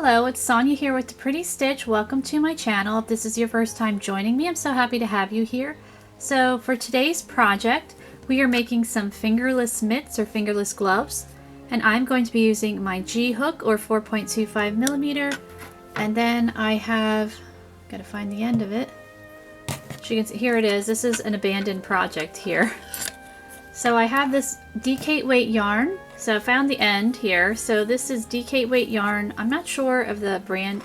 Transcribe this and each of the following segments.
Hello, it's Sonia here with The Pretty Stitch. Welcome to my channel. If this is your first time joining me, I'm so happy to have you here. So for today's project, we are making some fingerless mitts or fingerless gloves. And I'm going to be using my G hook or 4.25 millimeter. And then I have, gotta find the end of it. As you can see, here it is. This is an abandoned project here. So I have this DK weight yarn. So I found the end here. So this is DK weight yarn. I'm not sure of the brand.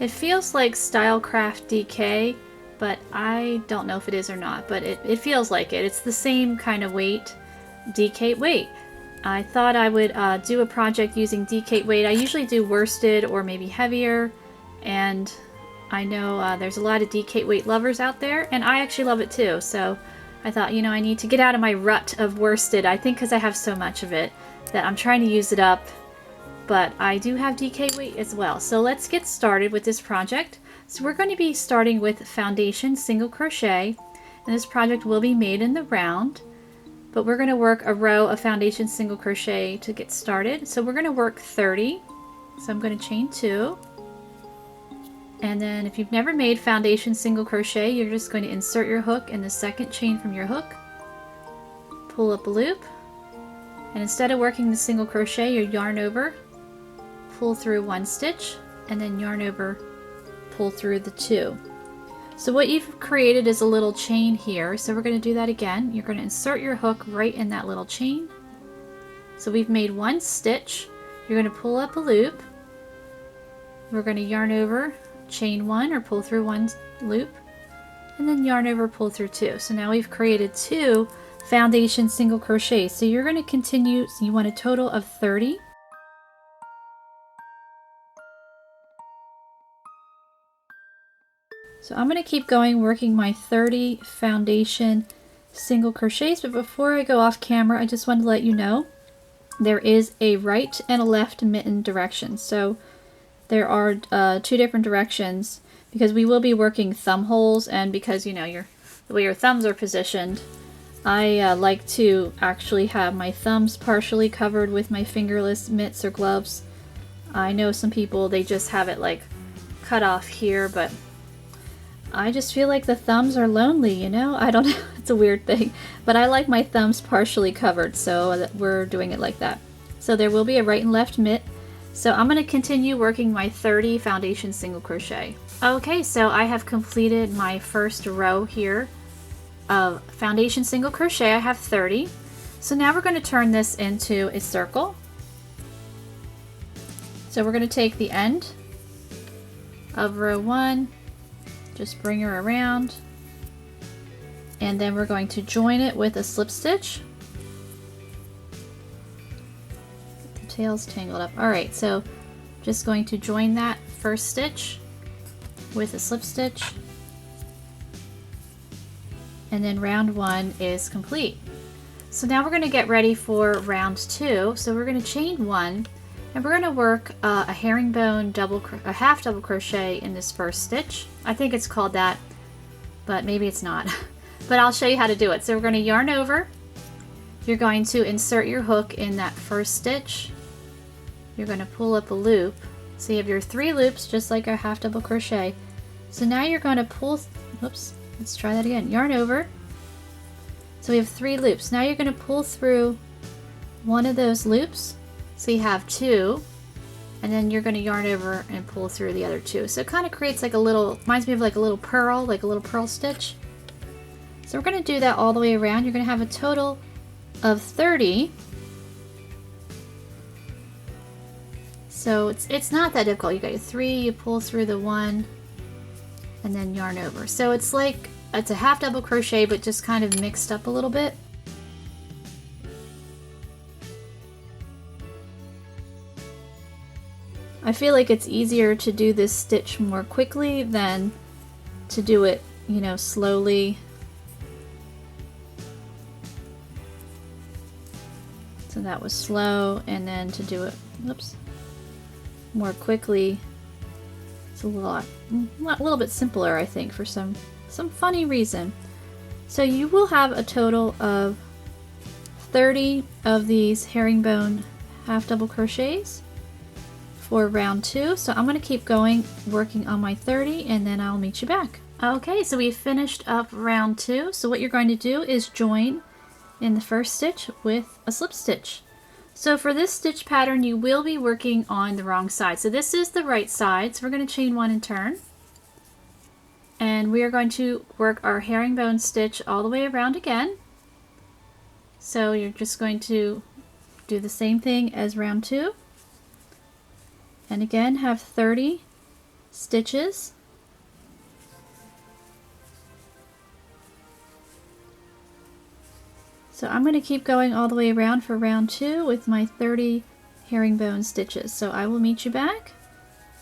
It feels like Stylecraft DK, but I don't know if it is or not, but it feels like it. It's the same kind of weight, DK weight. I thought I would do a project using DK weight. I usually do worsted or maybe heavier, and I know there's a lot of DK weight lovers out there, and I actually love it too. So I thought, you know, I need to get out of my rut of worsted. I think because I have so much of it that I'm trying to use it up, but I do have DK weight as well. So let's get started with this project. So we're going to be starting with foundation single crochet, and this project will be made in the round, but we're going to work a row of foundation single crochet to get started. So we're going to work 30. So I'm going to chain 2. And then if you've never made foundation single crochet, you're just going to insert your hook in the second chain from your hook, pull up a loop, and instead of working the single crochet, you yarn over, pull through 1 stitch, and then yarn over, pull through the 2. So what you've created is a little chain here. So we're going to do that again. You're going to insert your hook right in that little chain. So we've made 1 stitch. You're going to pull up a loop. We're going to yarn over, chain 1 or pull through 1 loop, and then yarn over, pull through 2. So now we've created 2 foundation single crochet. So you're going to continue. So you want a total of 30. So I'm going to keep going working my 30 foundation single crochets, but before I go off camera, I just want to let you know there is a right and a left mitten direction. So there are 2 different directions because we will be working thumb holes, and because, you know, the way your thumbs are positioned, I like to actually have my thumbs partially covered with my fingerless mitts or gloves. I know some people, they just have it like cut off here, but I just feel like the thumbs are lonely, you know? I don't know, it's a weird thing, but I like my thumbs partially covered, so we're doing it like that. So there will be a right and left mitt. So I'm going to continue working my 30 foundation single crochet. Okay, so I have completed my first row here of foundation single crochet. I have 30. So now we're going to turn this into a circle. So we're going to take the end of row 1, just bring her around, and then we're going to join it with a slip stitch. Tails tangled up. Alright, so just going to join that first stitch with a slip stitch, and then round 1 is complete. So now we're going to get ready for round 2. So we're going to chain 1, and we're going to work a herringbone a half double crochet in this first stitch. I think it's called that, but maybe it's not. But I'll show you how to do it. So we're going to yarn over. You're going to insert your hook in that first stitch. You're going to pull up a loop. So you have your 3 loops, just like a half double crochet. So now you're going to pull, whoops, let's try that again. Yarn over. So we have 3 loops. Now you're going to pull through one of those loops. So you have 2, and then you're going to yarn over and pull through the other 2. So it kind of creates like a little, reminds me of like a little pearl stitch. So we're going to do that all the way around. You're going to have a total of 30. So it's not that difficult. You got your 3, you pull through the 1, and then yarn over. So it's like, it's a half double crochet, but just kind of mixed up a little bit. I feel like it's easier to do this stitch more quickly than to do it, you know, slowly. So that was slow, and then to do it, whoops, more quickly, it's a little bit simpler, I think, for some funny reason. So you will have a total of 30 of these herringbone half double crochets for round 2. So I'm going to keep going, working on my 30, and then I'll meet you back. Okay, so we finished up round 2. So what you're going to do is join in the first stitch with a slip stitch. So for this stitch pattern, you will be working on the wrong side. So this is the right side, so we're going to chain 1 and turn. And we are going to work our herringbone stitch all the way around again. So you're just going to do the same thing as round 2. And again, have 30 stitches. So I'm going to keep going all the way around for round 2 with my 30 herringbone stitches. So I will meet you back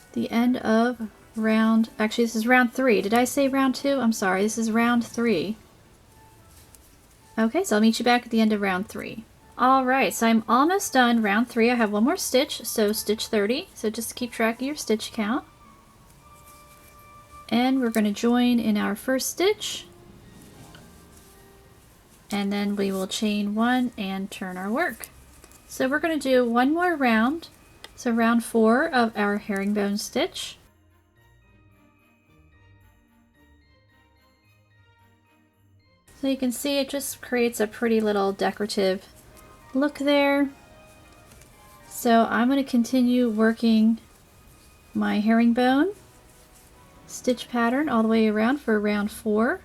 at the end of round, actually this is round 3. Did I say round 2? I'm sorry, this is round 3. Okay, so I'll meet you back at the end of round 3. Alright, so I'm almost done round 3. I have one more stitch, so stitch 30. So just keep track of your stitch count. And we're going to join in our first stitch. And then we will chain 1 and turn our work. So we're going to do one more round. So round 4 of our herringbone stitch. So you can see it just creates a pretty little decorative look there. So I'm going to continue working my herringbone stitch pattern all the way around for round 4.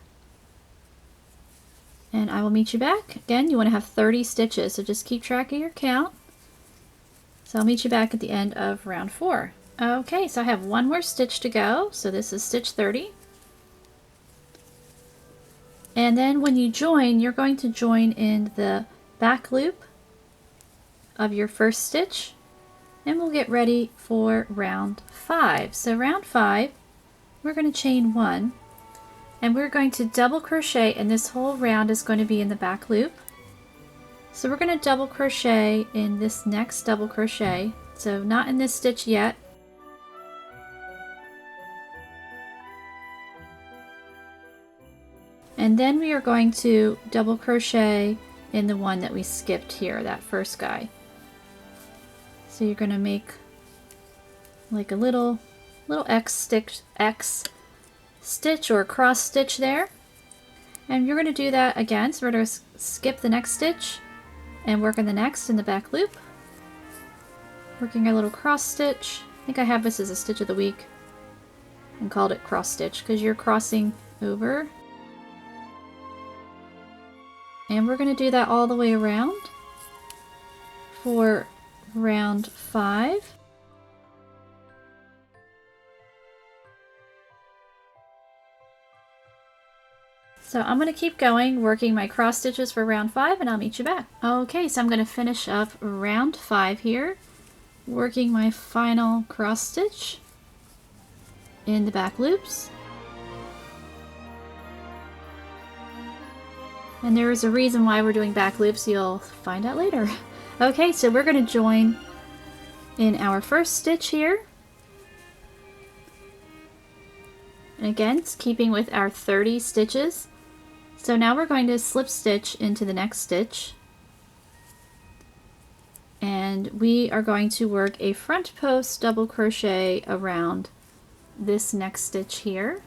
And I will meet you back. Again, you want to have 30 stitches, so just keep track of your count. So I'll meet you back at the end of round 4. Okay, so I have one more stitch to go. So this is stitch 30. And then when you join, you're going to join in the back loop of your first stitch. And we'll get ready for round 5. So round 5, we're going to chain 1. And we're going to double crochet, and this whole round is going to be in the back loop. So we're going to double crochet in this next double crochet. So not in this stitch yet. And then we are going to double crochet in the one that we skipped here, that first guy. So you're going to make like a little X stitch or cross stitch there, and you're going to do that again. So we're going to skip the next stitch and work on the next in the back loop, working our little cross stitch. I think I have this as a stitch of the week and called it cross stitch because you're crossing over, and we're going to do that all the way around for round 5. So I'm going to keep going, working my cross stitches for round 5, and I'll meet you back. Okay, so I'm going to finish up round 5 here, working my final cross stitch in the back loops. And there is a reason why we're doing back loops, you'll find out later. Okay, so we're going to join in our first stitch here. And again, it's keeping with our 30 stitches. So now we're going to slip stitch into the next stitch, and we are going to work a front post double crochet around this next stitch here.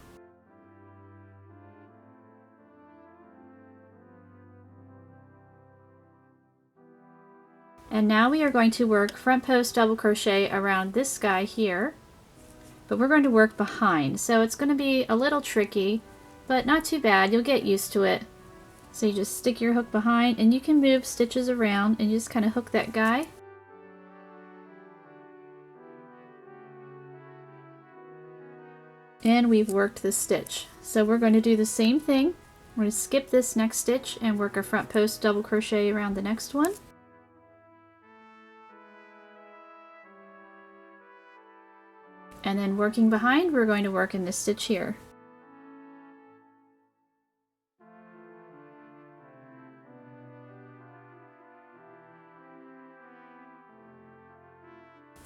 And now we are going to work front post double crochet around this guy here, but we're going to work behind. So it's going to be a little tricky, but not too bad. You'll get used to it. So you just stick your hook behind, and you can move stitches around and you just kind of hook that guy. And we've worked this stitch. So we're going to do the same thing. We're going to skip this next stitch and work a front post double crochet around the next one. And then working behind, we're going to work in this stitch here.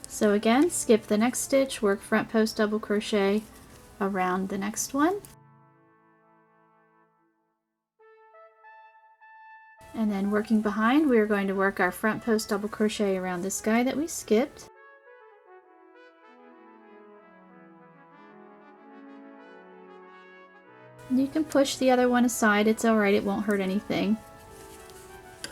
So again, skip the next stitch, work front post double crochet around the next one. And then working behind, we're going to work our front post double crochet around this guy that we skipped. You can push the other one aside, it's alright, it won't hurt anything.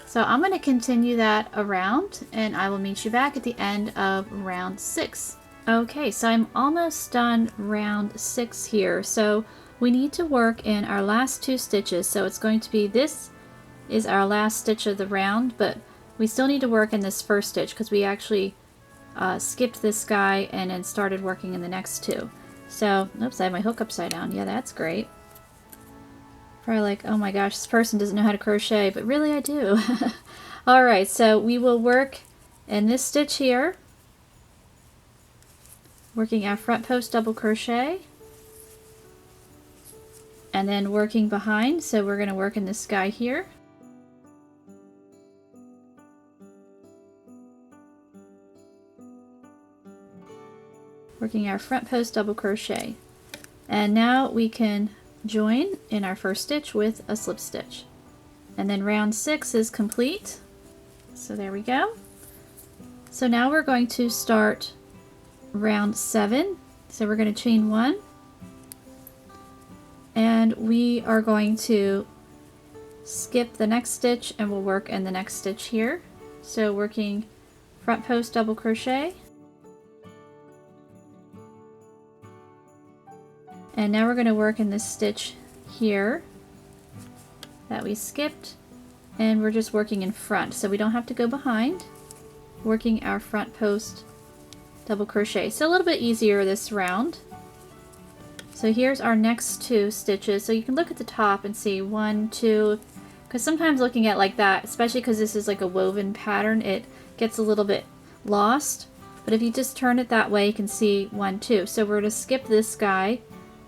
So I'm going to continue that around and I will meet you back at the end of round 6. Okay, so I'm almost done round 6 here. So we need to work in our last 2 stitches. So it's going to be, this is our last stitch of the round, but we still need to work in this first stitch because we actually skipped this guy and then started working in the next 2. So, oops, I have my hook upside down. Yeah, that's great. Probably like, oh my gosh, this person doesn't know how to crochet, but really I do. Alright, so we will work in this stitch here, working our front post double crochet, and then working behind, so we're going to work in this guy here. Working our front post double crochet. And now we can join in our first stitch with a slip stitch. And then round 6 is complete. So there we go. So now we're going to start round 7. So we're going to chain 1. And we are going to skip the next stitch and we'll work in the next stitch here. So working front post double crochet. And now we're going to work in this stitch here that we skipped, and we're just working in front, so we don't have to go behind. Working our front post double crochet. So a little bit easier this round. So here's our next 2 stitches. So you can look at the top and see 1, 2, because sometimes looking at like that, especially because this is like a woven pattern, it gets a little bit lost. But if you just turn it that way, you can see 1, 2. So we're going to skip this guy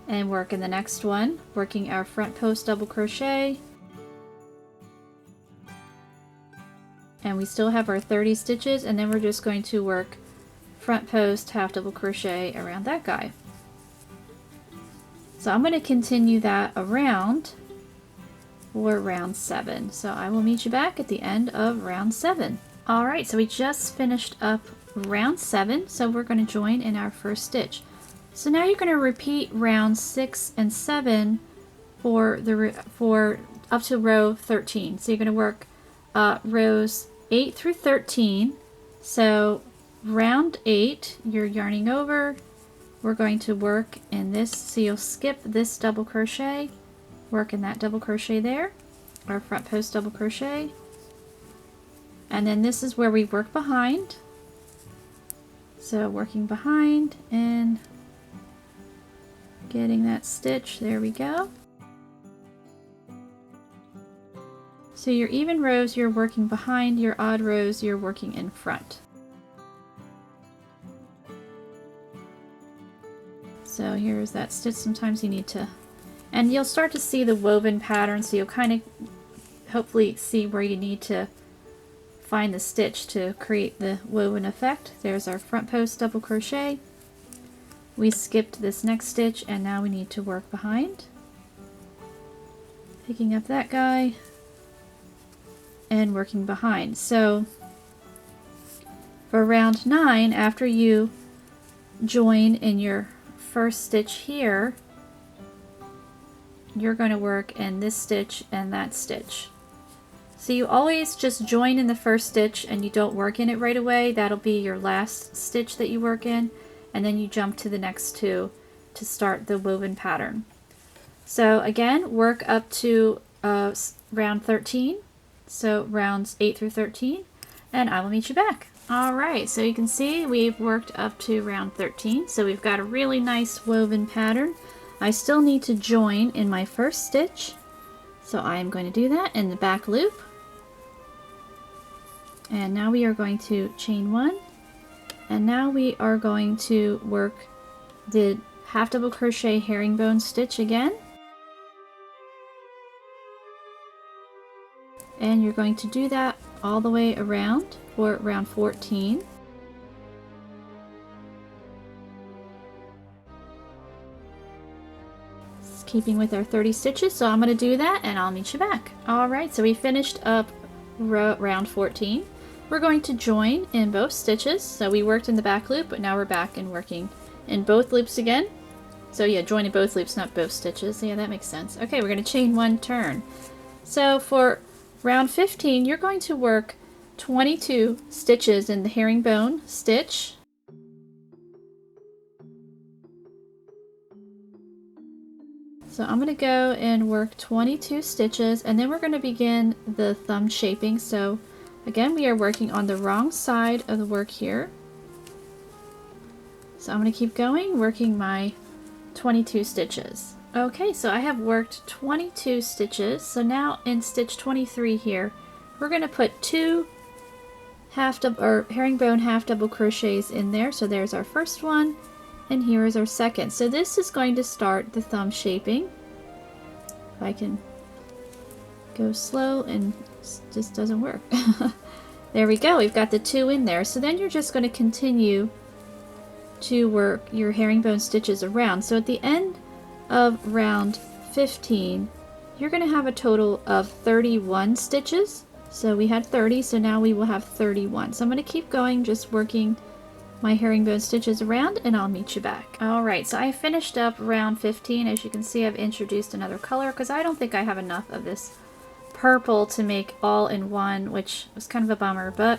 and work in the next one, working our front post double crochet, and we still have our 30 stitches, and then we're just going to work front post half double crochet around that guy. So I'm going to continue that around for round 7. So I will meet you back at the end of round 7. Alright, so we just finished up round 7, so we're going to join in our first stitch. So now you're going to repeat rounds 6 and 7 for up to row 13. So you're going to work rows 8 through 13. So round 8, you're yarning over. We're going to work in this. So you'll skip this double crochet, work in that double crochet there, our front post double crochet. And then this is where we work behind. So working behind and getting that stitch, there we go. So your even rows you're working behind, your odd rows you're working in front. So here's that stitch. Sometimes you need to, and you'll start to see the woven pattern, so you'll kind of hopefully see where you need to find the stitch to create the woven effect. There's our front post double crochet. We skipped this next stitch and now we need to work behind. Picking up that guy and working behind. So for round 9, after you join in your first stitch here, you're going to work in this stitch and that stitch. So you always just join in the first stitch and you don't work in it right away. That'll be your last stitch that you work in. And then you jump to the next 2 to start the woven pattern. So again, work up to round 13. So rounds 8 through 13, and I will meet you back. Alright, so you can see we've worked up to round 13. So we've got a really nice woven pattern. I still need to join in my first stitch. So I am going to do that in the back loop. And now we are going to chain 1. And now we are going to work the half double crochet herringbone stitch again. And you're going to do that all the way around for round 14. Just keeping with our 30 stitches, so I'm going to do that and I'll meet you back. Alright, so we finished up round 14. We're going to join in both stitches. So we worked in the back loop, but now we're back and working in both loops again. So yeah, joining both loops, not both stitches. Yeah, that makes sense. Okay, we're going to chain 1 turn. So for round 15, you're going to work 22 stitches in the herringbone stitch. So I'm going to go and work 22 stitches, and then we're going to begin the thumb shaping. So again, we are working on the wrong side of the work here. So I'm going to keep going, working my 22 stitches. Okay, so I have worked 22 stitches. So now in stitch 23 here, we're going to put 2 herringbone half double crochets in there. So there's our first one, and here is our second. So this is going to start the thumb shaping. If I can go slow, and it just doesn't work. There we go, we've got the 2 in there. So then you're just going to continue to work your herringbone stitches around. So at the end of round 15, you're going to have a total of 31 stitches. So we had 30, so now we will have 31. So I'm going to keep going, just working my herringbone stitches around, and I'll meet you back. Alright, so I finished up round 15. As you can see, I've introduced another color because I don't think I have enough of this purple to make all in one, which was kind of a bummer, but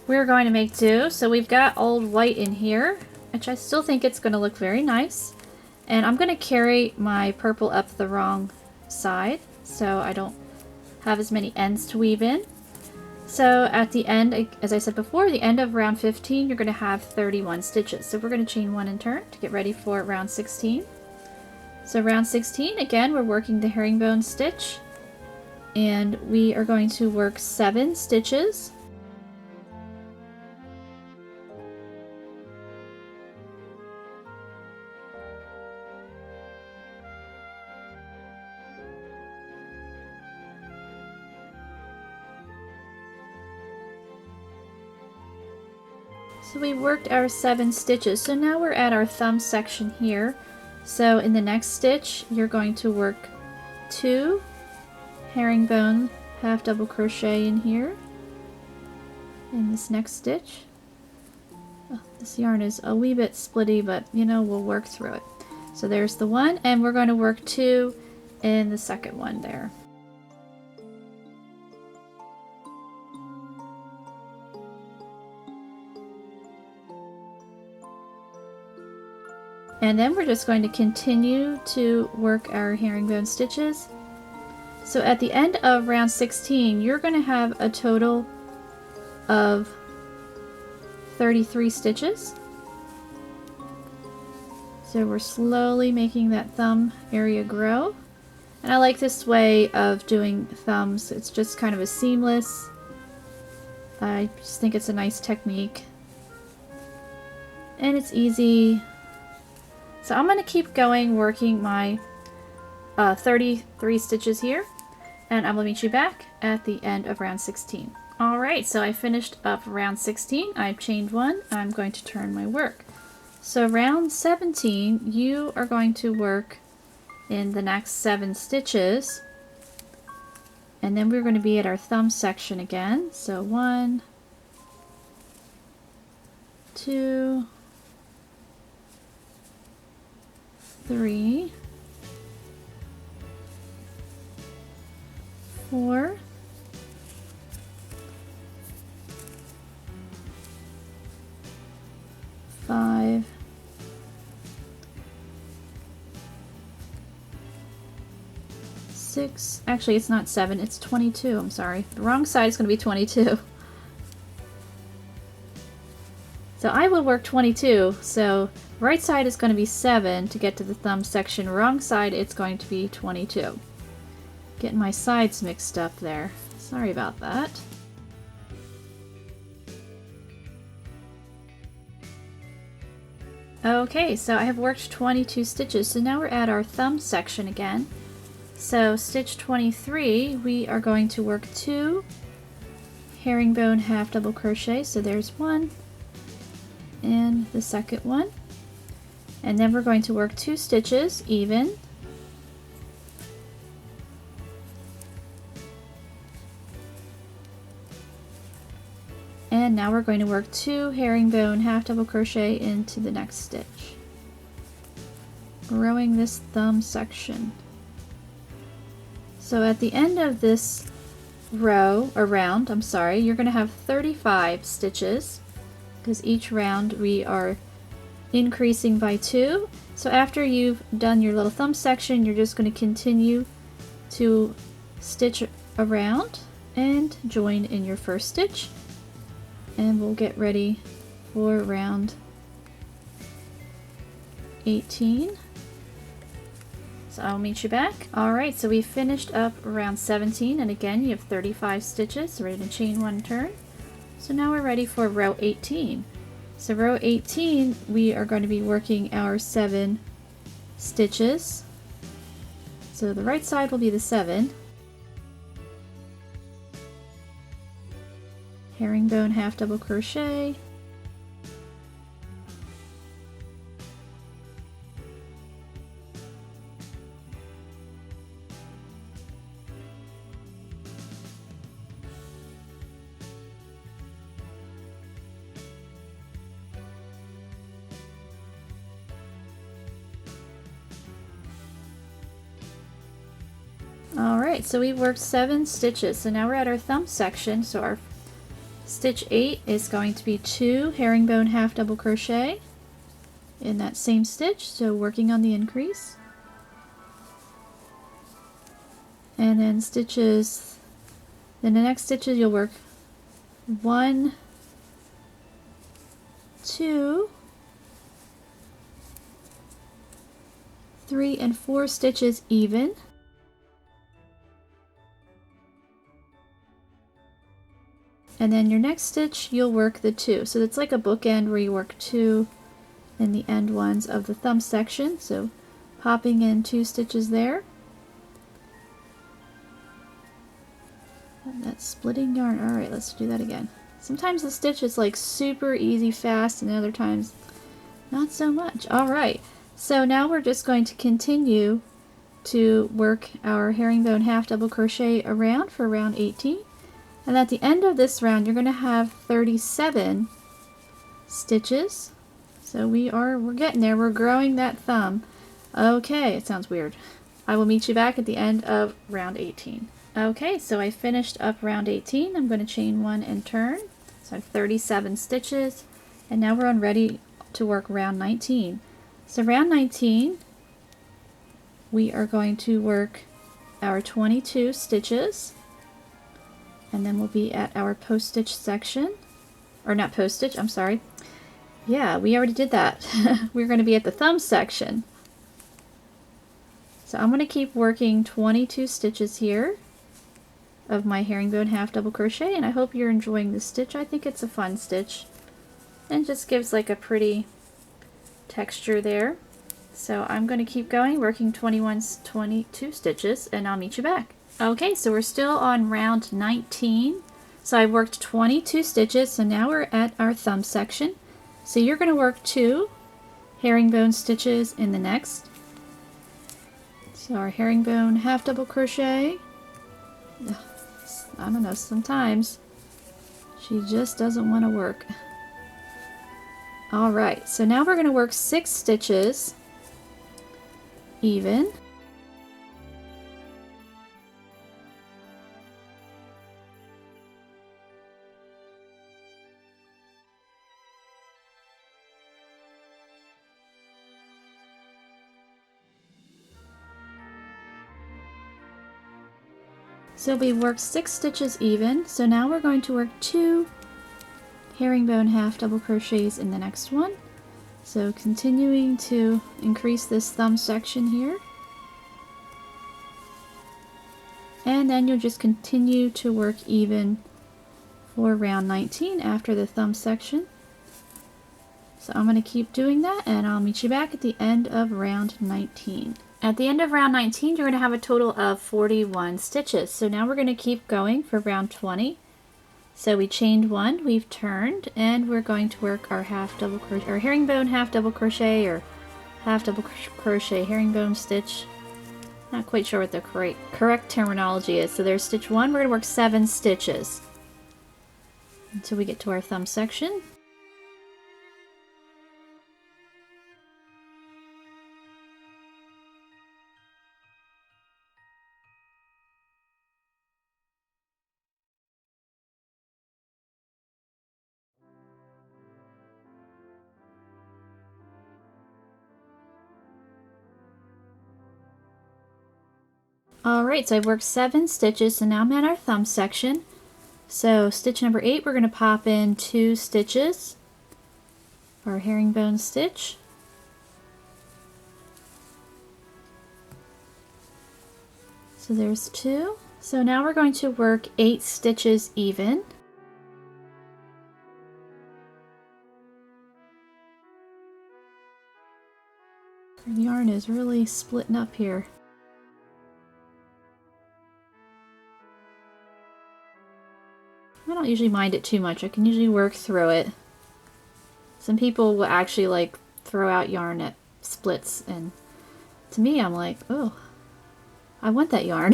we're going to make do. So we've got old white in here, which I still think it's going to look very nice. And I'm going to carry my purple up the wrong side so I don't have as many ends to weave in. So at the end, as I said before, the end of round 15, you're going to have 31 stitches. So we're going to chain 1 and turn to get ready for round 16. So round 16, again, we're working the herringbone stitch, and we are going to work 7 stitches. So we worked our 7 stitches. So now we're at our thumb section here. So in the next stitch, you're going to work 2 herringbone half double crochet in here. In this next stitch. Oh, this yarn is a wee bit splitty, but you know, we'll work through it. So there's the one, and we're going to work 2 in the second one there. And then we're just going to continue to work our herringbone stitches. So at the end of round 16, you're going to have a total of 33 stitches. So we're slowly making that thumb area grow. And I like this way of doing thumbs. It's just kind of a seamless. I just think it's a nice technique. And it's easy. So I'm going to keep going working my 33 stitches here, and I will meet you back at the end of round 16. Alright, so I finished up round 16. I've chained 1. I'm going to turn my work. So round 17, you are going to work in the next 7 stitches, and then we're going to be at our thumb section again. So 1, 2, 3, 4, 5, 6, actually it's not 7, it's 22, I'm sorry. The wrong side is going to be 22. So I will work 22, so right side is going to be 7 to get to the thumb section, wrong side it's going to be 22. Getting my sides mixed up there. Sorry about that. Okay, so I have worked 22 stitches, so now we're at our thumb section again. So stitch 23, we are going to work 2 herringbone half double crochet, so there's 1 and the second one, and then we're going to work 2 stitches even, and now we're going to work 2 herringbone half double crochet into the next stitch. growing this thumb section. So at the end of this row, or round, I'm sorry, you're going to have 35 stitches because each round we are increasing by 2. So after you've done your little thumb section, you're just going to continue to stitch around and join in your first stitch, and we'll get ready for round 18. So I'll meet you back. Alright, so we finished up round 17, and again you have 35 stitches, ready to chain 1 turn. So now we're ready for row 18. So row 18, we are going to be working our 7 stitches. So the right side will be the 7. Herringbone half double crochet. Alright, so we've worked 7 stitches, so now we're at our thumb section. So our stitch 8 is going to be 2 herringbone half double crochet in that same stitch, so working on the increase. And then the next stitches you'll work 1, 2, 3, and 4 stitches even. And then your next stitch, you'll work the 2. So it's like a bookend where you work 2 in the end ones of the thumb section. So popping in 2 stitches there. And that's splitting yarn. Alright, let's do that again. Sometimes the stitch is like super easy, fast, and other times not so much. Alright, so now we're just going to continue to work our herringbone half double crochet around for round 18. And at the end of this round, you're going to have 37 stitches. So we're getting there. We're growing that thumb. Okay, it sounds weird. I will meet you back at the end of round 18. Okay, so I finished up round 18. I'm going to chain 1 and turn. So I have 37 stitches. And now we're on ready to work round 19. So round 19, we are going to work our 22 stitches. And then we'll be at our post stitch section, or not post stitch, I'm sorry. Yeah, we already did that. We're going to be at the thumb section. So I'm going to keep working 22 stitches here of my herringbone half double crochet, and I hope you're enjoying this stitch. I think it's a fun stitch and just gives like a pretty texture there. So I'm going to keep going, working 22 stitches, and I'll meet you back. Okay, so we're still on round 19. So I worked 22 stitches, so now we're at our thumb section. So you're going to work 2 herringbone stitches in the next. So our herringbone half double crochet. I don't know, sometimes she just doesn't want to work. Alright, so now we're going to work 6 stitches even. So we worked 6 stitches even, so now we're going to work 2 herringbone half double crochets in the next one. So continuing to increase this thumb section here. And then you'll just continue to work even for round 19 after the thumb section. So I'm going to keep doing that, and I'll meet you back at the end of round 19. At the end of round 19, you're going to have a total of 41 stitches. So now we're going to keep going for round 20. So we chained 1, we've turned, and we're going to work our half double crochet, or herringbone half double crochet, or half double crochet herringbone stitch. Not quite sure what the correct terminology is. So there's stitch 1. We're going to work 7 stitches until we get to our thumb section. Alright, so I've worked 7 stitches, so now I'm at our thumb section. So stitch number 8, we're going to pop in 2 stitches, our herringbone stitch. So there's 2. So now we're going to work 8 stitches even. The yarn is really splitting up here. I don't usually mind it too much. I can usually work through it. Some people will actually like throw out yarn that splits, and to me I'm like, oh, I want that yarn.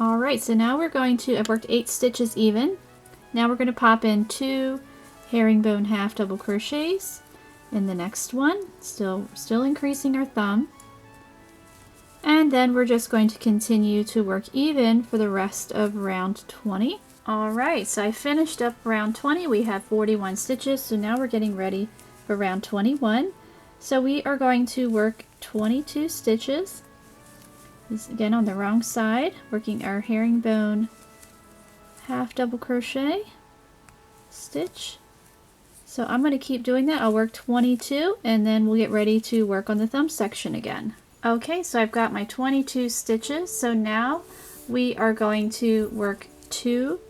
Alright, so now we're going to, I've worked 8 stitches even. Now we're going to pop in 2 herringbone half double crochets in the next one, still increasing our thumb. And then we're just going to continue to work even for the rest of round 20. Alright, so I finished up round 20. We have 41 stitches, so now we're getting ready for round 21. So we are going to work 22 stitches. This is again on the wrong side, working our herringbone half double crochet stitch. So I'm going to keep doing that. I'll work 22 and then we'll get ready to work on the thumb section again. Okay, so I've got my 22 stitches. So now we are going to work 2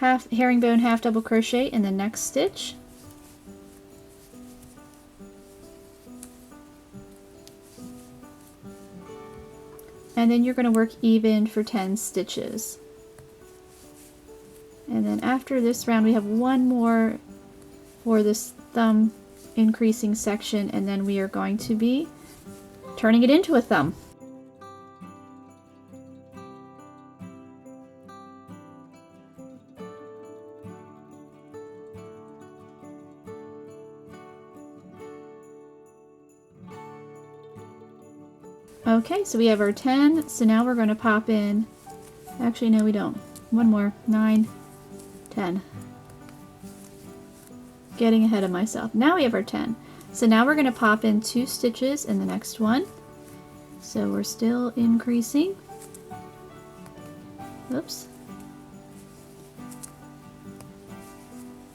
herringbone half double crochet in the next stitch. And then you're going to work even for 10 stitches. And then after this round we have one more for this thumb increasing section, and then we are going to be turning it into a thumb. Okay, so we have our 10, so now we're going to pop in, actually no we don't, one more, 9, 10. Getting ahead of myself. Now we have our 10. So now we're going to pop in 2 stitches in the next one. So we're still increasing. Oops.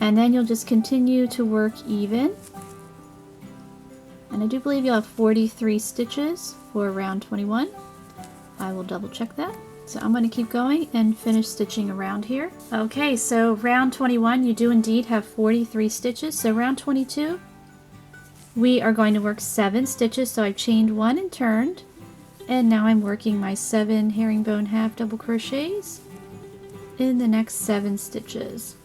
And then you'll just continue to work even. And I do believe you'll have 43 stitches for round 21. I will double check that. So I'm going to keep going and finish stitching around here. Okay, so round 21 you do indeed have 43 stitches. So round 22 we are going to work 7 stitches. So I've chained 1 and turned, and now I'm working my 7 herringbone half double crochets in the next 7 stitches.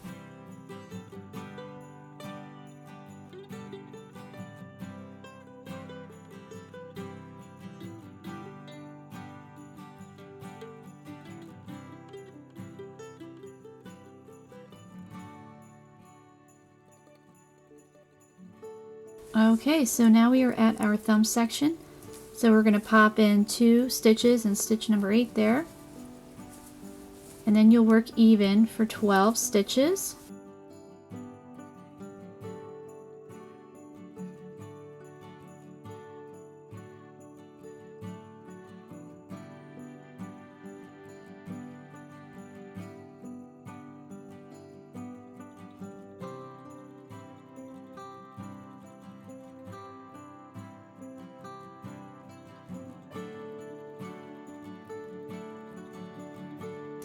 Okay, so now we are at our thumb section. So we're going to pop in 2 stitches in stitch number 8 there. And then you'll work even for 12 stitches.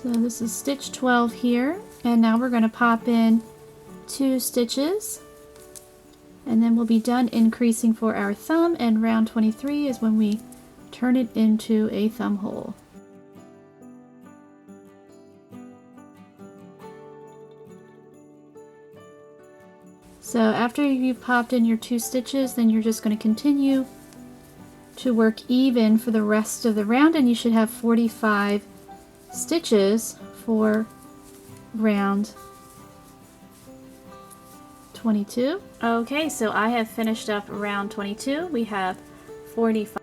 So this is stitch 12 here, and now we're going to pop in 2 stitches, and then we'll be done increasing for our thumb, and round 23 is when we turn it into a thumb hole. So after you've popped in your 2 stitches, then you're just going to continue to work even for the rest of the round, and you should have 45 stitches for round 22. Okay, so I have finished up round 22. We have 45.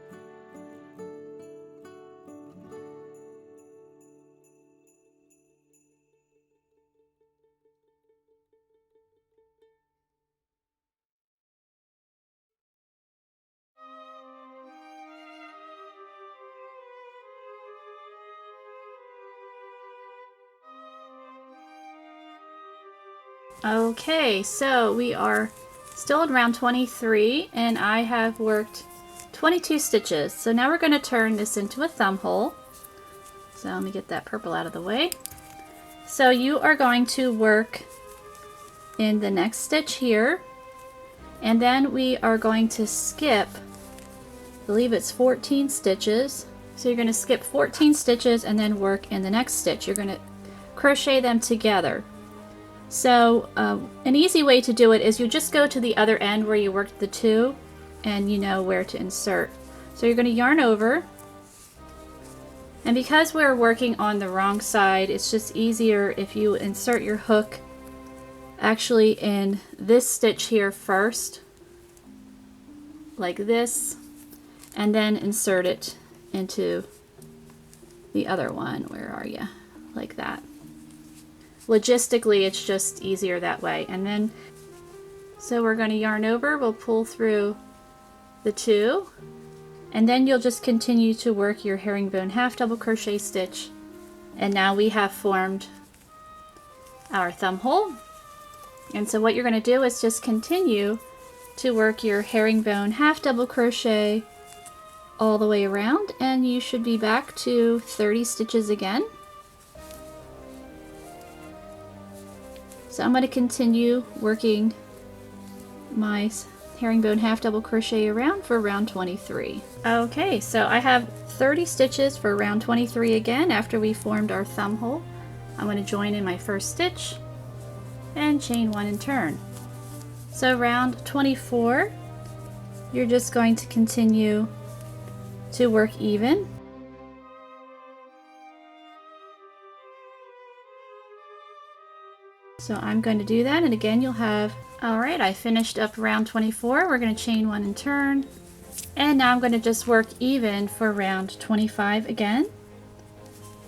Okay, so we are still in round 23 and I have worked 22 stitches. So now we're going to turn this into a thumb hole. So let me get that purple out of the way. So you are going to work in the next stitch here, and then we are going to skip, I believe it's 14 stitches. So you're going to skip 14 stitches and then work in the next stitch. You're going to crochet them together. So an easy way to do it is you just go to the other end where you worked the two and you know where to insert. So you're going to yarn over, and because we're working on the wrong side, it's just easier if you insert your hook actually in this stitch here first, like this, and then insert it into the other one. Where are you? Like that. Logistically, it's just easier that way. And then, so we're going to yarn over, we'll pull through the two, and then you'll just continue to work your herringbone half double crochet stitch. And now we have formed our thumb hole. And so what you're going to do is just continue to work your herringbone half double crochet all the way around, and you should be back to 30 stitches again. So I'm going to continue working my herringbone half double crochet around for round 23. Okay, so I have 30 stitches for round 23 again after we formed our thumb hole. I'm going to join in my first stitch and chain one and turn. So round 24, you're just going to continue to work even. So I'm going to do that, and again you'll have, alright, I finished up round 24. We're going to chain one and turn, and now I'm going to just work even for round 25 again.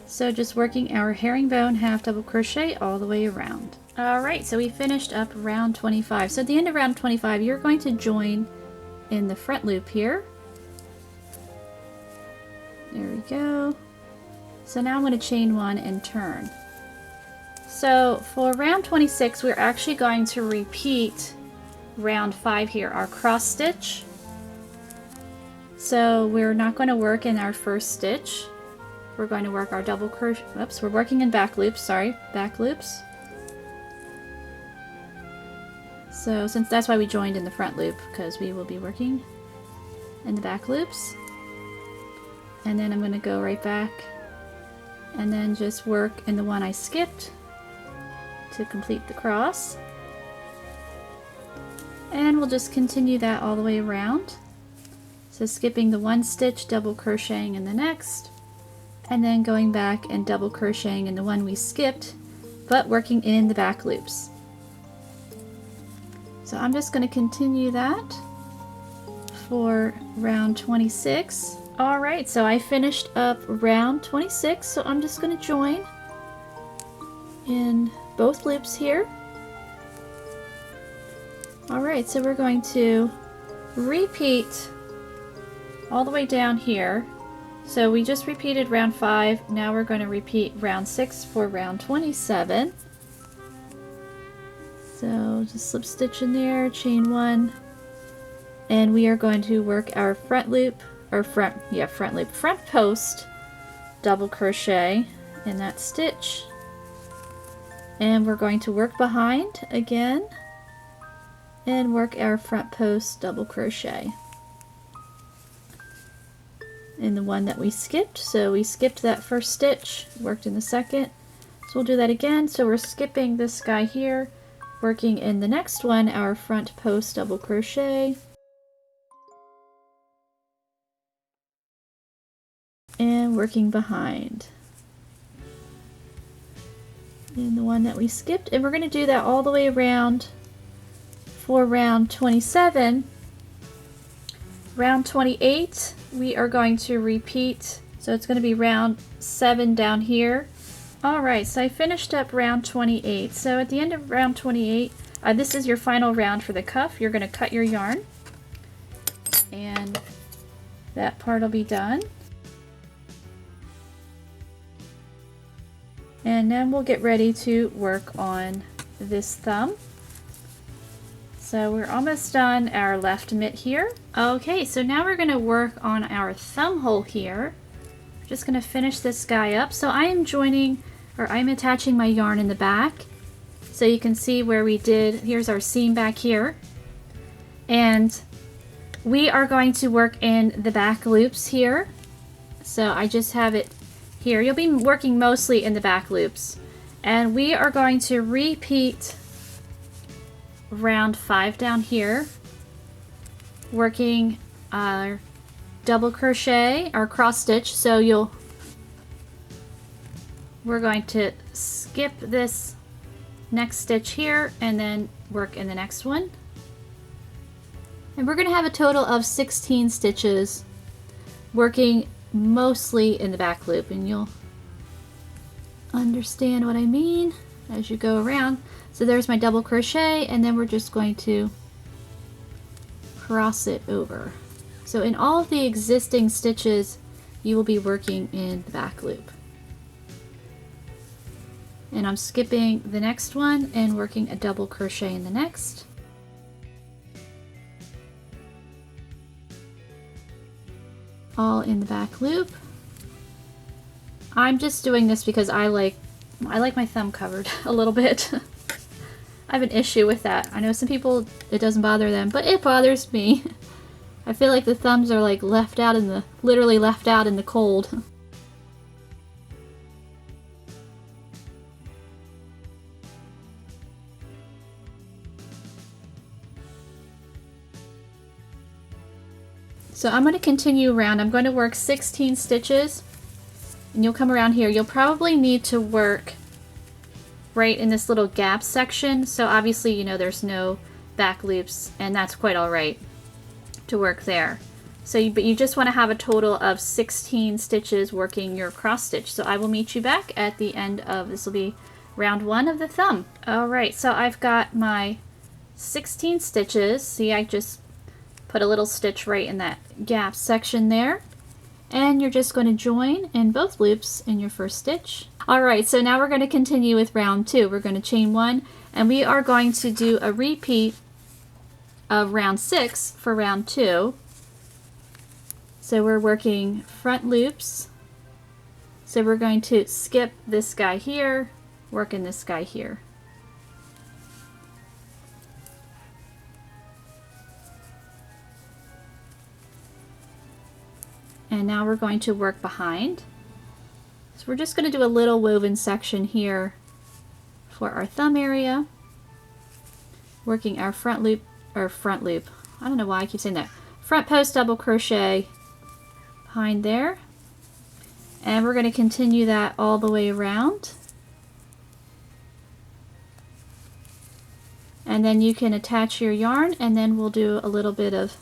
So just working our herringbone half double crochet all the way around. Alright, so we finished up round 25. So at the end of round 25, you're going to join in the front loop here. There we go. So now I'm going to chain one and turn. So for round 26, we're actually going to repeat round 5 here, our cross stitch. So we're not going to work in our first stitch. We're going to work our double crochet. Oops, we're working in back loops, sorry, back loops. So since that's why we joined in the front loop, because we will be working in the back loops. And then I'm going to go right back and then just work in the one I skipped to complete the cross, and we'll just continue that all the way around. So skipping the one stitch, double crocheting in the next, and then going back and double crocheting in the one we skipped, but working in the back loops. So I'm just going to continue that for round 26. Alright, so I finished up round 26, so I'm just going to join in both loops here. Alright, so we're going to repeat all the way down here. So we just repeated round 5, now we're going to repeat round 6 for round 27. So just slip stitch in there, chain one, and we are going to work our front loop, or front post double crochet in that stitch. And we're going to work behind again and work our front post double crochet in the one that we skipped. So we skipped that first stitch, worked in the second. So we'll do that again. So we're skipping this guy here, working in the next one, our front post double crochet, and working behind in the one that we skipped, and we're going to do that all the way around for round 27. Round 28, we are going to repeat. So it's going to be round 7 down here. Alright, so I finished up round 28. So at the end of round 28, this is your final round for the cuff. You're going to cut your yarn. And that part will be done. And then we'll get ready to work on this thumb. So we're almost done our left mitt here. Okay, so now we're going to work on our thumb hole here. Just going to finish this guy up. So I am joining, or I'm attaching my yarn in the back. So you can see where we did, here's our seam back here. And we are going to work in the back loops here. So I just have it here. You'll be working mostly in the back loops. And we are going to repeat round 5 down here, working our double crochet, our cross stitch. So we're going to skip this next stitch here and then work in the next one. And we're going to have a total of 16 stitches working mostly in the back loop, and you'll understand what I mean as you go around. So there's my double crochet, and then we're just going to cross it over. So in all of the existing stitches, you will be working in the back loop. And I'm skipping the next one and working a double crochet in the next. All in the back loop. I'm just doing this because I like my thumb covered a little bit. I have an issue with that. I know some people it doesn't bother them, but it bothers me. I feel like the thumbs are like left out in the, literally left out in the cold. So I'm going to continue around. I'm going to work 16 stitches, and you'll come around here. You'll probably need to work right in this little gap section. So obviously, you know, there's no back loops, and that's quite all right to work there. So, but you just want to have a total of 16 stitches working your cross stitch. So I will meet you back at the end of, this will be round 1 of the thumb. All right, so I've got my 16 stitches. See, I just put a little stitch right in that gap section there. And you're just going to join in both loops in your first stitch. Alright, so now we're going to continue with round 2. We're going to chain 1, and we are going to do a repeat of round 6 for round 2. So we're working front loops. So we're going to skip this guy here, work in this guy here. And now we're going to work behind. So we're just going to do a little woven section here for our thumb area. Working our front loop, or front loop. I don't know why I keep saying that. Front post double crochet behind there. And we're going to continue that all the way around. And then you can attach your yarn, and then we'll do a little bit of,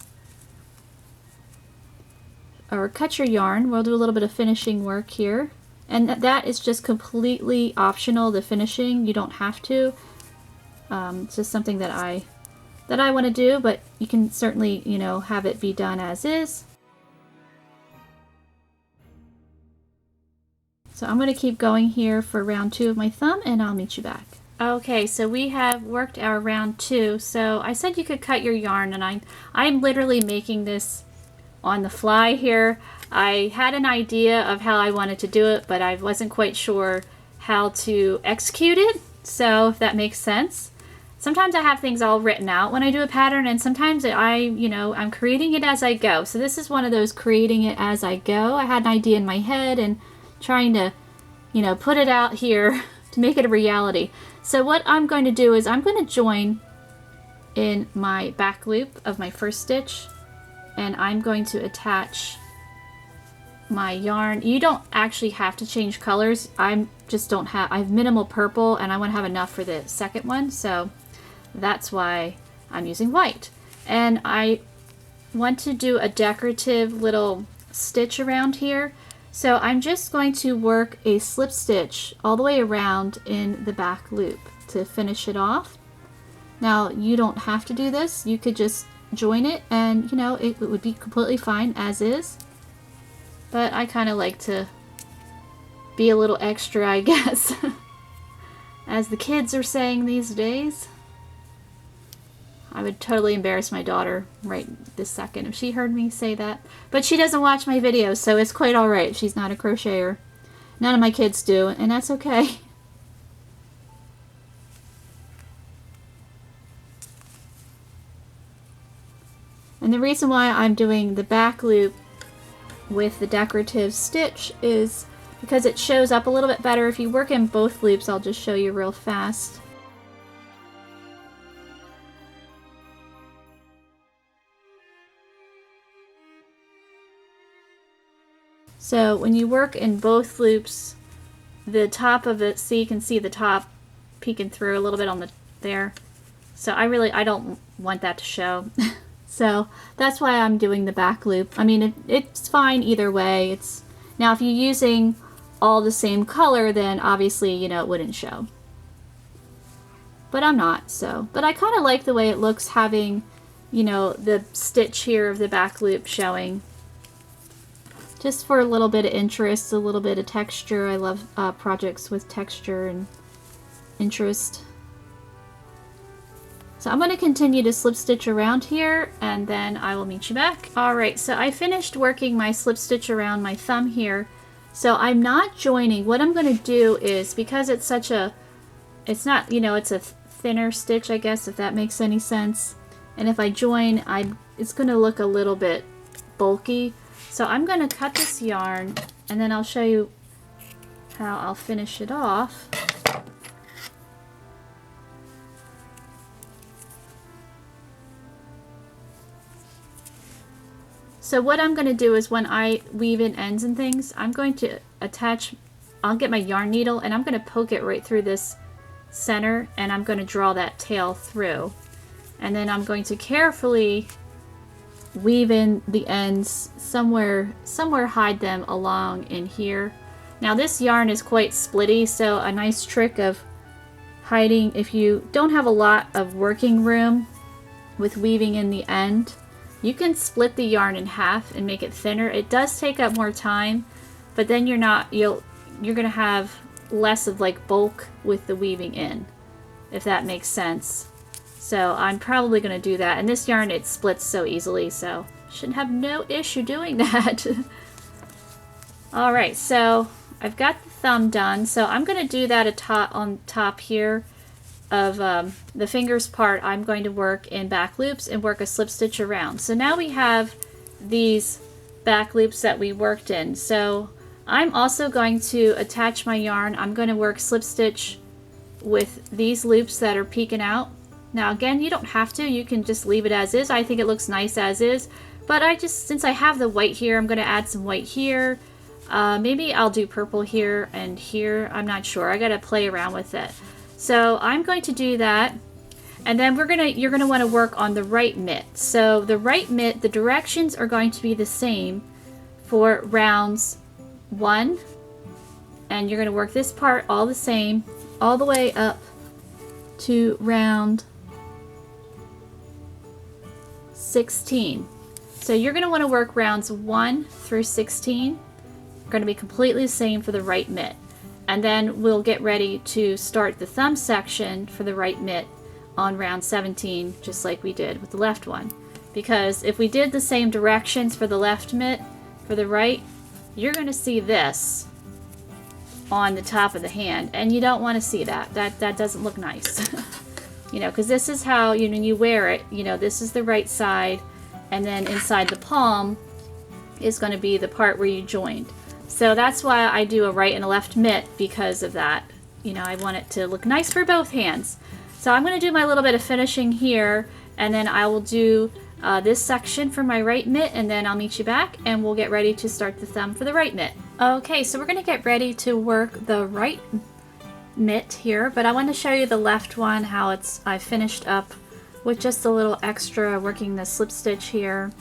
or cut your yarn. We'll do a little bit of finishing work here. And that is just completely optional, the finishing. You don't have to. It's just something that I want to do, but you can certainly, you know, have it be done as is. So I'm going to keep going here for round 2 of my thumb, and I'll meet you back. Okay, so we have worked our round 2. So I said you could cut your yarn, and I'm literally making this on the fly here. I had an idea of how I wanted to do it, but I wasn't quite sure how to execute it. So if that makes sense. Sometimes I have things all written out when I do a pattern, and sometimes I'm creating it as I go. So this is one of those creating it as I go. I had an idea in my head and trying to, put it out here to make it a reality. So what I'm going to do is I'm going to join in my back loop of my first stitch, and I'm going to attach my yarn. You don't actually have to change colors. I have minimal purple, and I want to have enough for the second one, so that's why I'm using white. And I want to do a decorative little stitch around here. So I'm just going to work a slip stitch all the way around in the back loop to finish it off. Now you don't have to do this. You could just join it and you know it would be completely fine as is. But I kind of like to be a little extra, I guess. As the kids are saying these days. I would totally embarrass my daughter right this second if she heard me say that. But she doesn't watch my videos, so it's quite alright. She's not a crocheter. None of my kids do, and that's okay. And the reason why I'm doing the back loop with the decorative stitch is because it shows up a little bit better. If you work in both loops, I'll just show you real fast. So when you work in both loops, the top of it, so you can see the top peeking through a little bit on the there. So I don't want that to show. So that's why I'm doing the back loop. I mean, it's fine either way. Now if you're using all the same color, then obviously, you know, it wouldn't show. But I'm not, so. But I kind of like the way it looks having, you know, the stitch here of the back loop showing. Just for a little bit of interest, a little bit of texture. I love projects with texture and interest. So I'm going to continue to slip stitch around here and then I will meet you back. Alright, so I finished working my slip stitch around my thumb here. So I'm not joining. What I'm going to do is, because it's such a, it's not, you know, it's a thinner stitch, I guess, if that makes any sense. And if I join, it's going to look a little bit bulky. So I'm going to cut this yarn and then I'll show you how I'll finish it off. So what I'm going to do is when I weave in ends and things, I'm going to attach, I'll get my yarn needle and I'm going to poke it right through this center and I'm going to draw that tail through. And then I'm going to carefully weave in the ends somewhere hide them along in here. Now this yarn is quite splitty, so a nice trick of hiding, if you don't have a lot of working room with weaving in the end, you can split the yarn in half and make it thinner. It does take up more time, but then you're gonna have less of like bulk with the weaving in, if that makes sense. So I'm probably going to do that. And this yarn, it splits so easily, so shouldn't have no issue doing that. Alright, so I've got the thumb done. So I'm going to do that on top here of the fingers part. I'm going to work in back loops and work a slip stitch around. So now we have these back loops that we worked in. So I'm also going to attach my yarn. I'm going to work slip stitch with these loops that are peeking out. Now again, you don't have to, you can just leave it as is. I think it looks nice as is, but since I have the white here, I'm going to add some white here. Maybe I'll do purple here and here, I'm not sure. I got to play around with it. So I'm going to do that, and then you're going to want to work on the right mitt. So the right mitt, the directions are going to be the same for rounds 1, and you're going to work this part all the same, all the way up to round 16. So you're going to want to work rounds 1 through 16. Going to be completely the same for the right mitt. And then we'll get ready to start the thumb section for the right mitt on round 17, just like we did with the left one. Because if we did the same directions for the left mitt, for the right, you're going to see this on the top of the hand, and you don't want to see that. That doesn't look nice. You know, because this is how, you know, you wear it, you know, this is the right side, and then inside the palm is going to be the part where you joined. So that's why I do a right and a left mitt, because of that. You know, I want it to look nice for both hands. So I'm going to do my little bit of finishing here, and then I will do this section for my right mitt, and then I'll meet you back and we'll get ready to start the thumb for the right mitt. Okay, so we're going to get ready to work the right mitt here, but I want to show you the left one, how I finished up with just a little extra working the slip stitch here.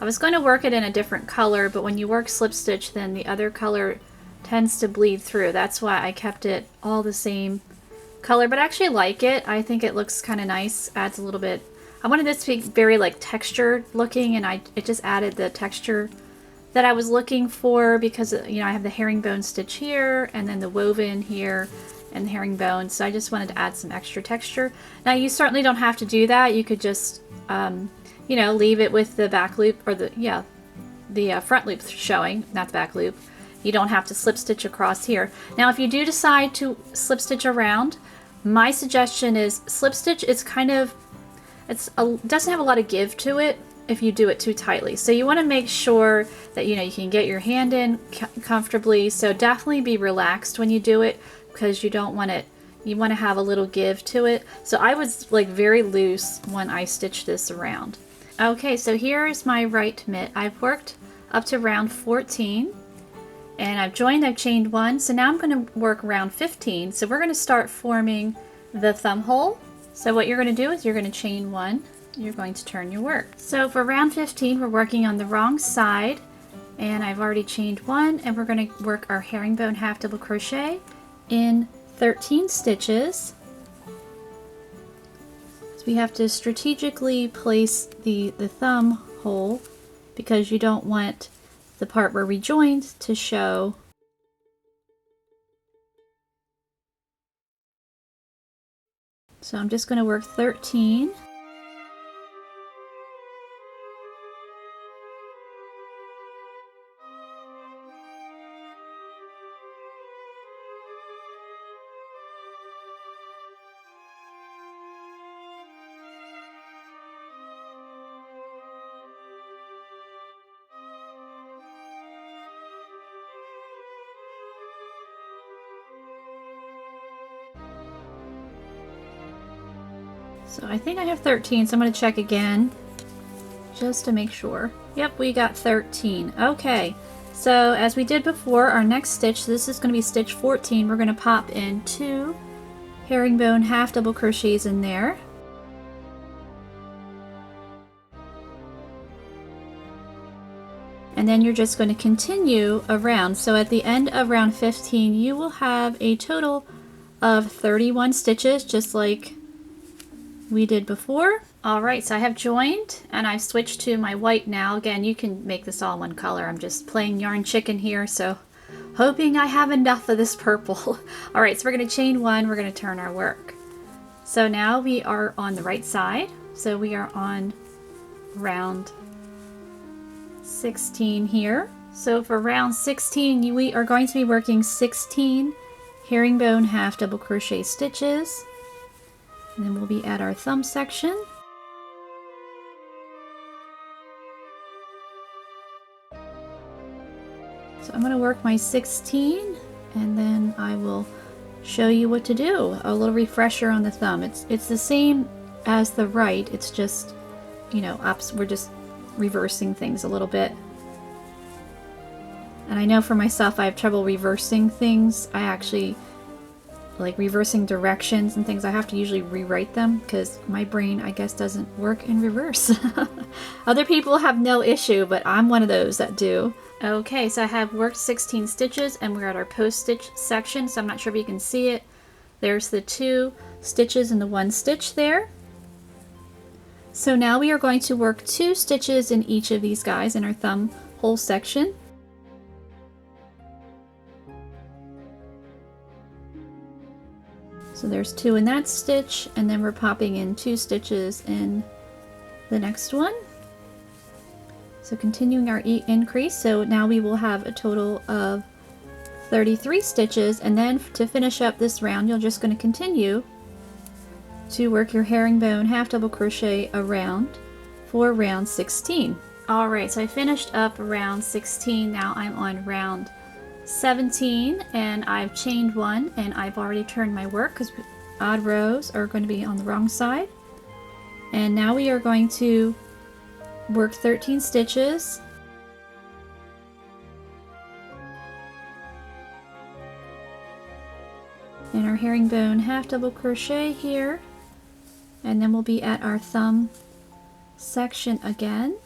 I was going to work it in a different color, but when you work slip stitch, then the other color tends to bleed through. That's why I kept it all the same color, but I actually like it. I think it looks kind of nice, adds a little bit. I wanted this to be very like textured looking, and it just added the texture that I was looking for, because you know I have the herringbone stitch here and then the woven here and the herringbone, so I just wanted to add some extra texture. Now you certainly don't have to do that. You could just you know, leave it with the back loop, or the front loop showing, not the back loop. You don't have to slip stitch across here. Now if you do decide to slip stitch around, my suggestion is slip stitch is kind of, doesn't have a lot of give to it if you do it too tightly. So you want to make sure that you know you can get your hand in comfortably. So definitely be relaxed when you do it, because you don't want it, you want to have a little give to it. So I was like very loose when I stitched this around. Okay, so here is my right mitt. I've worked up to round 14 and I've chained 1. So now I'm going to work round 15. So we're going to start forming the thumb hole. So what you're going to do is you're going to chain 1. You're going to turn your work. So for round 15, we're working on the wrong side, and I've already chained 1, and we're going to work our herringbone half double crochet in 13 stitches. So we have to strategically place the thumb hole, because you don't want the part where we joined to show. So I'm just going to work 13. So I think I have 13, so I'm going to check again just to make sure. Yep, we got 13. Okay, so as we did before, our next stitch, this is going to be stitch 14, we're going to pop in 2 herringbone half double crochets in there. And then you're just going to continue around. So at the end of round 15, you will have a total of 31 stitches, just like we did before. Alright, so I have joined and I've switched to my white now. Again, you can make this all one color. I'm just playing yarn chicken here, so hoping I have enough of this purple. Alright, so we're going to chain 1, we're going to turn our work. So now we are on the right side. So we are on round 16 here. So for round 16, we are going to be working 16 herringbone half double crochet stitches. And then we'll be at our thumb section. So I'm going to work my 16 and then I will show you what to do. A little refresher on the thumb. It's the same as the right, it's just, you know, we're just reversing things a little bit. And I know for myself I have trouble reversing things. I actually like reversing directions and things. I have to usually rewrite them because my brain, I guess, doesn't work in reverse. Other people have no issue, but I'm one of those that do. Okay, so I have worked 16 stitches and we're at our post stitch section, so I'm not sure if you can see it. There's the 2 stitches and the 1 stitch there. So now we are going to work 2 stitches in each of these guys in our thumb hole section. So there's 2 in that stitch, and then we're popping in 2 stitches in the next one. So continuing our increase, so now we will have a total of 33 stitches, and then to finish up this round, you're just going to continue to work your herringbone half double crochet around for round 16. Alright, so I finished up round 16, now I'm on round 17 and I've chained 1 and I've already turned my work because odd rows are going to be on the wrong side. And now we are going to work 13 stitches. And our herringbone half double crochet here. And then we'll be at our thumb section again.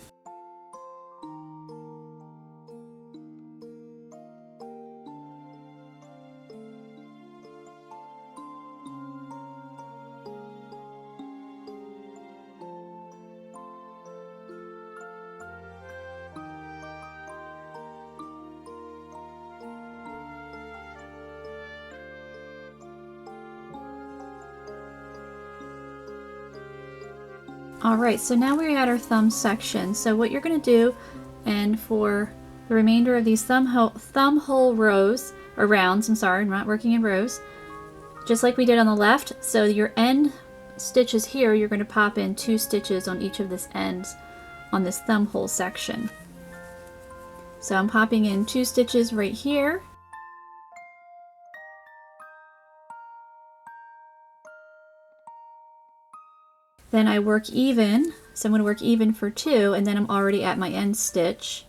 Alright, so now we're at our thumb section. So what you're going to do, and for the remainder of these thumb hole rows, or rounds, I'm sorry, I'm not working in rows, just like we did on the left, so your end stitches here, you're going to pop in 2 stitches on each of this ends on this thumb hole section. So I'm popping in 2 stitches right here. Then I work even, so I'm going to work even for 2, and then I'm already at my end stitch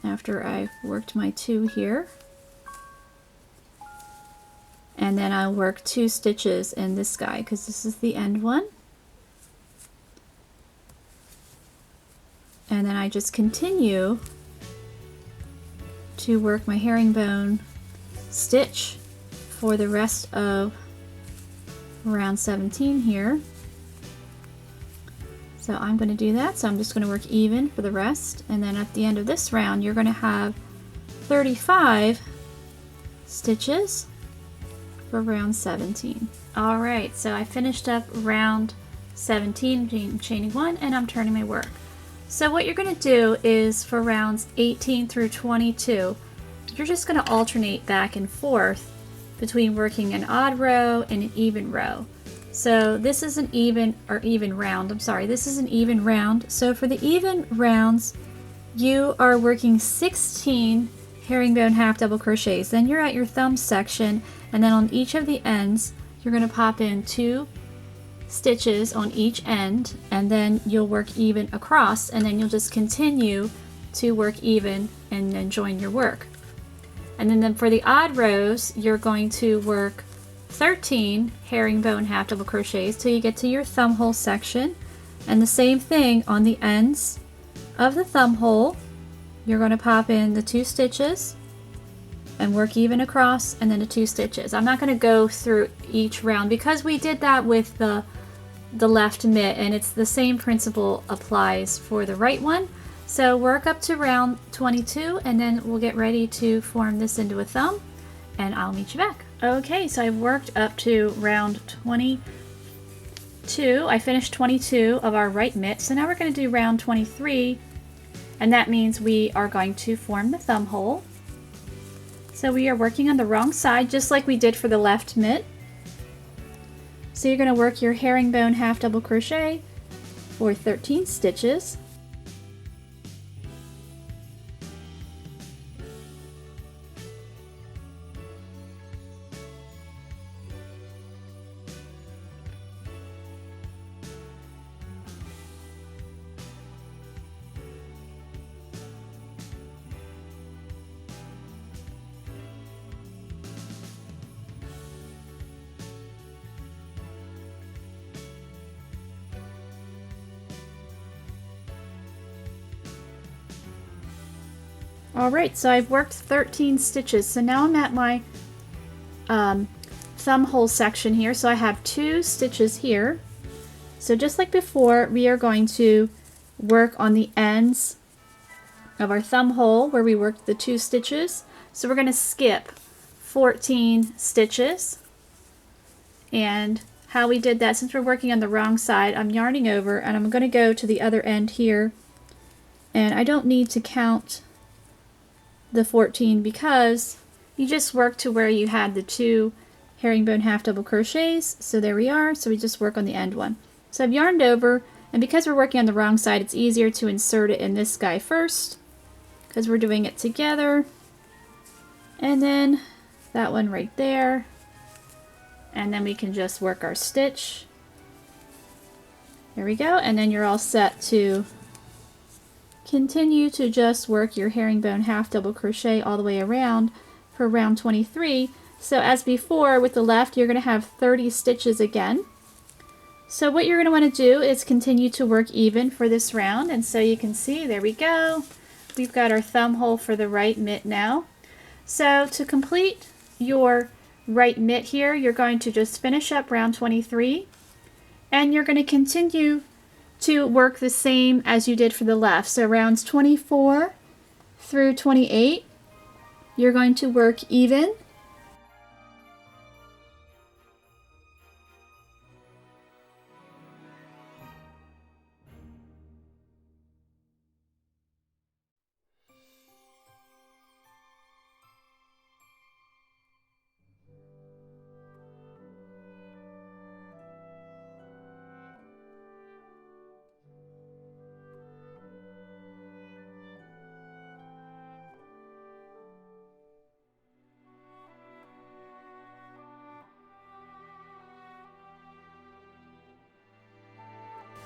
after I've worked my 2 here. And then I'll work 2 stitches in this guy because this is the end one. And then I just continue to work my herringbone stitch for the rest of round 17 here. So I'm going to do that, so I'm just going to work even for the rest, and then at the end of this round you're going to have 35 stitches for round 17. Alright, so I finished up round 17, chaining 1, and I'm turning my work. So what you're going to do is for rounds 18 through 22, you're just going to alternate back and forth between working an odd row and an even row. So this is an even round, I'm sorry, this is an even round. So for the even rounds, you are working 16 herringbone half double crochets. Then you're at your thumb section, and then on each of the ends, you're going to pop in 2 stitches on each end, and then you'll work even across, and then you'll just continue to work even and then join your work. And then for the odd rows, you're going to work 13 herringbone half double crochets till you get to your thumb hole section, and the same thing on the ends of the thumb hole. You're going to pop in the 2 stitches and work even across, and then the 2 stitches. I'm not going to go through each round because we did that with the left mitt, and it's the same principle applies for the right one. So work up to round 22, and then we'll get ready to form this into a thumb, and I'll meet you back. Okay, so I've worked up to round 22. I finished 22 of our right mitt, so now we're going to do round 23, and that means we are going to form the thumb hole. So we are working on the wrong side, just like we did for the left mitt. So you're going to work your herringbone half double crochet for 13 stitches. Alright, so I've worked 13 stitches, so now I'm at my thumb hole section here, so I have 2 stitches here. So just like before, we are going to work on the ends of our thumb hole where we worked the 2 stitches. So we're going to skip 14 stitches, and how we did that, since we're working on the wrong side, I'm yarning over and I'm going to go to the other end here, and I don't need to count the 14 because you just work to where you had the 2 herringbone half double crochets. So there we are, so we just work on the end one. So I've yarned over, and because we're working on the wrong side, it's easier to insert it in this guy first because we're doing it together, and then that one right there, and then we can just work our stitch. There we go, and then you're all set to continue to just work your herringbone half double crochet all the way around for round 23. So as before with the left, you're going to have 30 stitches again. So what you're going to want to do is continue to work even for this round, and so you can see, there we go. We've got our thumb hole for the right mitt now. So to complete your right mitt here, you're going to just finish up round 23, and you're going to continue to work the same as you did for the left. So rounds 24 through 28, you're going to work even.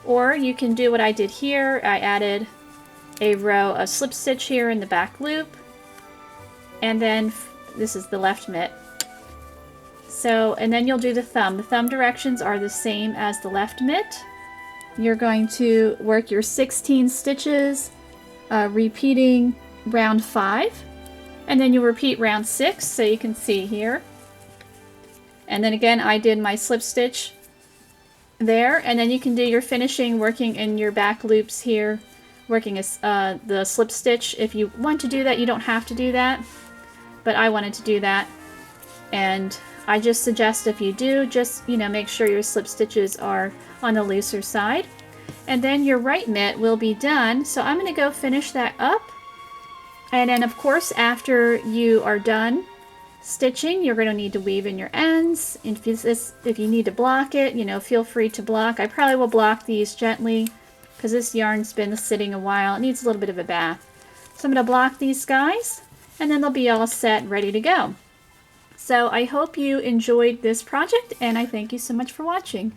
Or you can do what I did here. I added a row of slip stitch here in the back loop, and then this is the left mitt. So, and then you'll do the thumb. The thumb directions are the same as the left mitt. You're going to work your 16 stitches, repeating round 5, and then you'll repeat round 6, so you can see here. And then again, I did my slip stitch there, and then you can do your finishing working in your back loops here, working the slip stitch. If you want to do that, you don't have to do that, but I wanted to do that, and I just suggest if you do, just make sure your slip stitches are on the looser side. And then your right mitt will be done, so I'm going to go finish that up. And then of course, after you are done stitching, you're going to need to weave in your ends. If you need to block it, feel free to block. I probably will block these gently because this yarn's been sitting a while. It needs a little bit of a bath. So I'm going to block these guys, and then they'll be all set, ready to go. So I hope you enjoyed this project, and I thank you so much for watching.